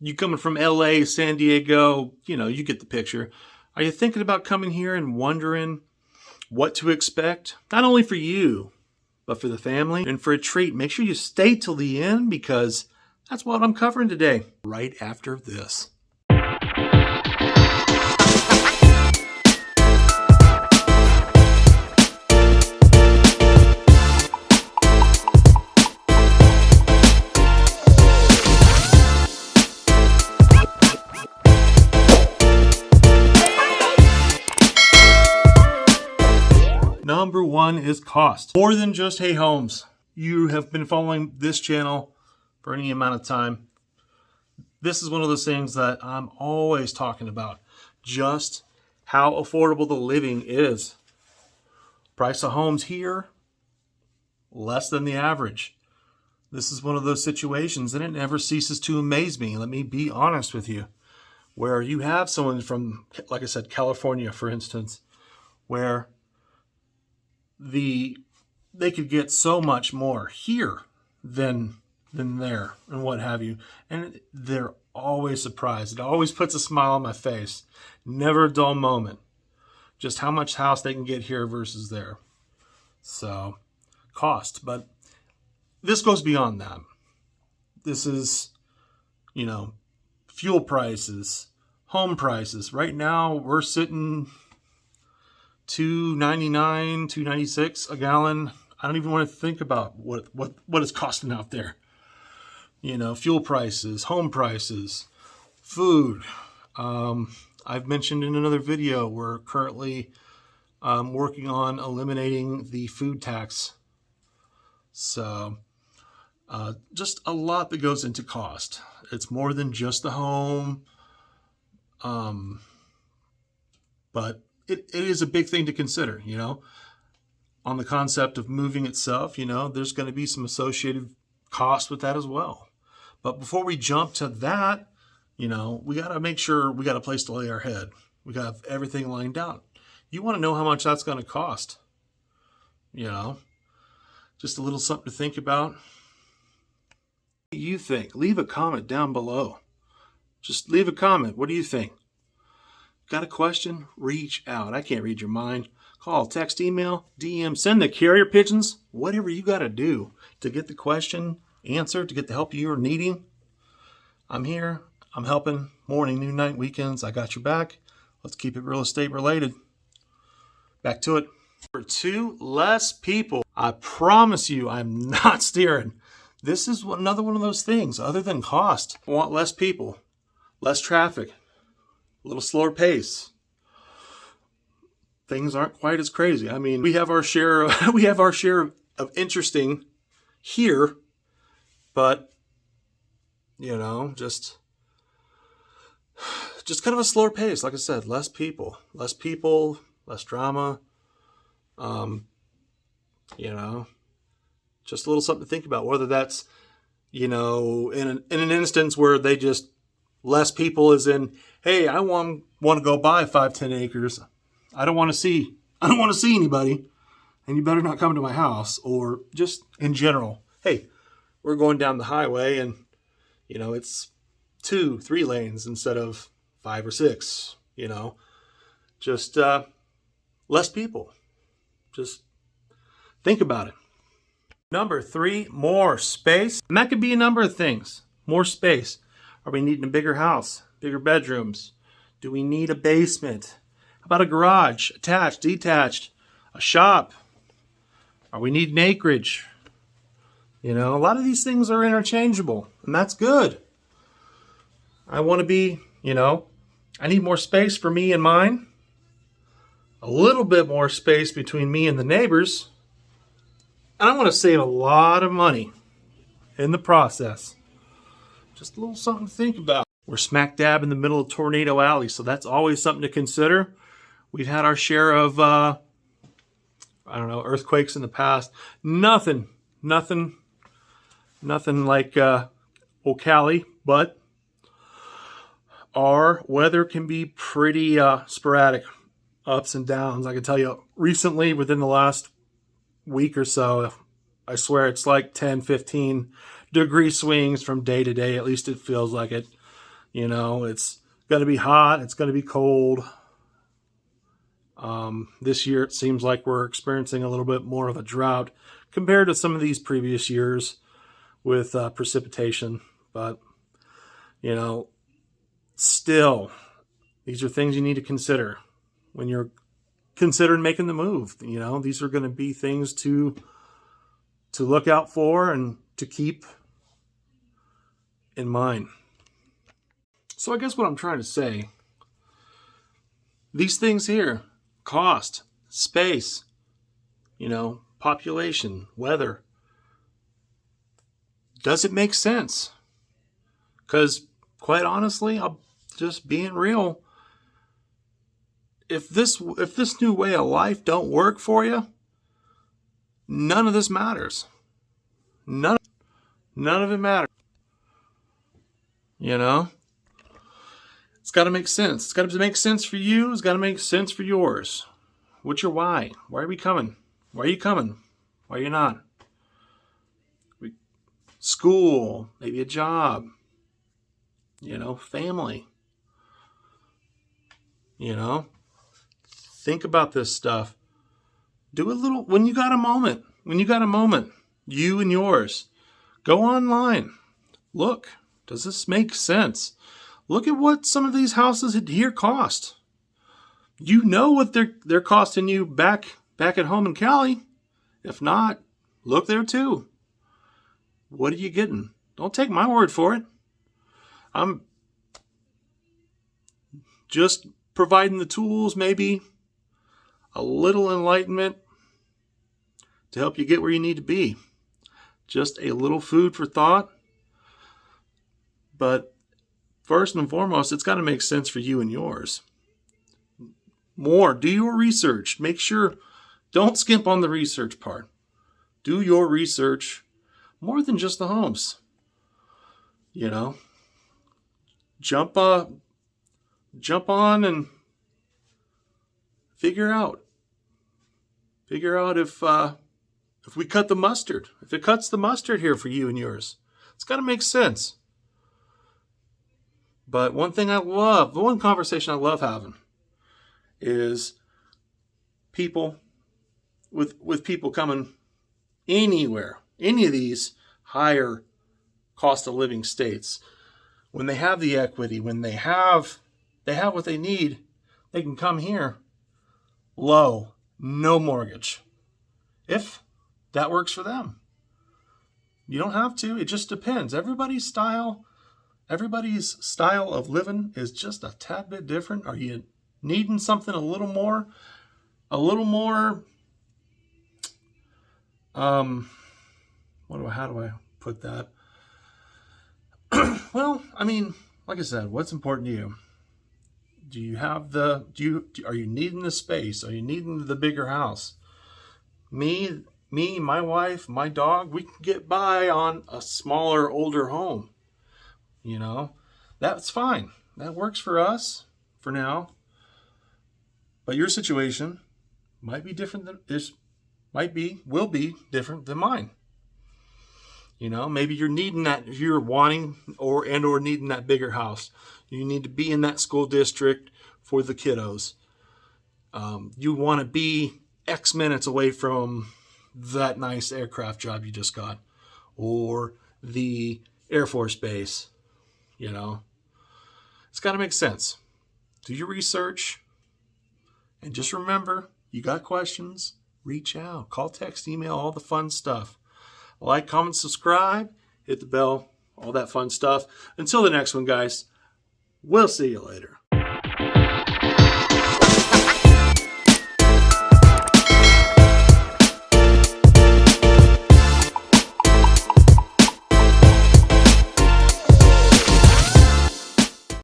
You coming from LA, San Diego, you get the picture. Are you thinking about coming here and wondering what to expect? Not only for you, but for the family and for a treat. Make sure you stay till the end because that's what I'm covering today, right after this. Number one is cost. More than just Hey Homes. You have been following this channel for any amount of time. This is one of those things that I'm always talking about. Just how affordable the living is. Price of homes here, less than the average. This is one of those situations, and it never ceases to amaze me. Let me be honest with you. Where you have someone from, like I said, California, for instance, where they could get so much more here than there and what have you. And they're always surprised. It always puts a smile on my face. Never a dull moment. Just how much house they can get here versus there. So, cost. But this goes beyond that. This is, fuel prices, home prices. Right now, we're sitting $2.99, $2.96 a gallon. I don't even want to think about what it's costing out there. Fuel prices, home prices, food. I've mentioned in another video, we're currently working on eliminating the food tax. So just a lot that goes into cost. It's more than just the home. But it is a big thing to consider, on the concept of moving itself. There's going to be some associated costs with that as well. But before we jump to that, we got to make sure we got a place to lay our head. We got to have everything lined out. You want to know how much that's going to cost. Just a little something to think about. What do you think? Leave a comment down below. Just leave a comment. What do you think? Got a question? Reach out. I can't read your mind. Call, text, email, DM, send the carrier pigeons. Whatever you got to do to get the question answered, to get the help you're needing. I'm here. I'm helping. Morning, noon, night, weekends. I got your back. Let's keep it real estate related. Back to it. Number two, less people. I promise you, I'm not steering. This is another one of those things. Other than cost, I want less people, less traffic. A little slower pace. Things aren't quite as crazy. I mean, we have our share of interesting here, but just kind of a slower pace. Like I said, less people, less drama. Just a little something to think about. Whether that's in an instance where they just less people is in, hey, I want to go buy 5-10 acres. I don't want to see anybody, and you better not come to my house. Or just in general, hey, we're going down the highway and it's 2-3 lanes instead of 5 or 6. Just less people. Just think about it. Number 3, more space. And that could be a number of things. More space. Are we needing a bigger house? Bigger bedrooms? Do we need a basement? How about a garage? Attached, detached? A shop? Are we needing acreage? A lot of these things are interchangeable, and that's good. I want to be, I need more space for me and mine. A little bit more space between me and the neighbors. And I want to save a lot of money in the process. Just a little something to think about. We're smack dab in the middle of Tornado Alley, so that's always something to consider. We've had our share of, earthquakes in the past. Nothing like Ocala, but our weather can be pretty sporadic, ups and downs. I can tell you recently, within the last week or so, I swear it's like 10, 15 degree swings from day to day. At least it feels like it. It's going to be hot. It's going to be cold. This year, it seems like we're experiencing a little bit more of a drought compared to some of these previous years with precipitation. But, still, these are things you need to consider when you're considering making the move. These are going to be things to look out for and to keep in mind. So I guess what I'm trying to say, these things here, cost, space, population, weather, does it make sense? Because quite honestly, I'm just being real. If this new way of life don't work for you, none of this matters. None of it matters. It's got to make sense. It's got to make sense for you. It's got to make sense for yours. What's your why? Why are we coming? Why are you coming? Why are you not? School, maybe a job, family. Think about this stuff. Do a little, when you got a moment, you and yours, go online. Look, does this make sense? Look at what some of these houses here cost. What they're costing you back at home in Cali. If not, look there too. What are you getting? Don't take my word for it. I'm just providing the tools, maybe a little enlightenment to help you get where you need to be. Just a little food for thought. But first and foremost, it's got to make sense for you and yours. Do your research. Make sure, don't skimp on the research part. Do your research more than just the homes. Jump on and figure out if we cut the mustard. If it cuts the mustard here for you and yours, it's got to make sense. But one conversation I love having is people with people coming anywhere, any of these higher cost of living states. When they have the equity, when they have what they need, they can come here low, no mortgage. If that works for them. You don't have to. It just depends. Everybody's style of living is just a tad bit different. Are you needing something a little more, how do I put that? Well, like I said, what's important to you? Are you needing the space? Are you needing the bigger house? Me, my wife, my dog, we can get by on a smaller, older home. That's fine. That works for us for now. But your situation might be different will be different than mine. Maybe you're needing that, you're wanting or needing that bigger house. You need to be in that school district for the kiddos. You want to be X minutes away from that nice aircraft job you just got or the Air Force base. It's got to make sense. Do your research. And just remember, you got questions, reach out, call, text, email, all the fun stuff. Like, comment, subscribe, hit the bell, all that fun stuff. Until the next one, guys, we'll see you later.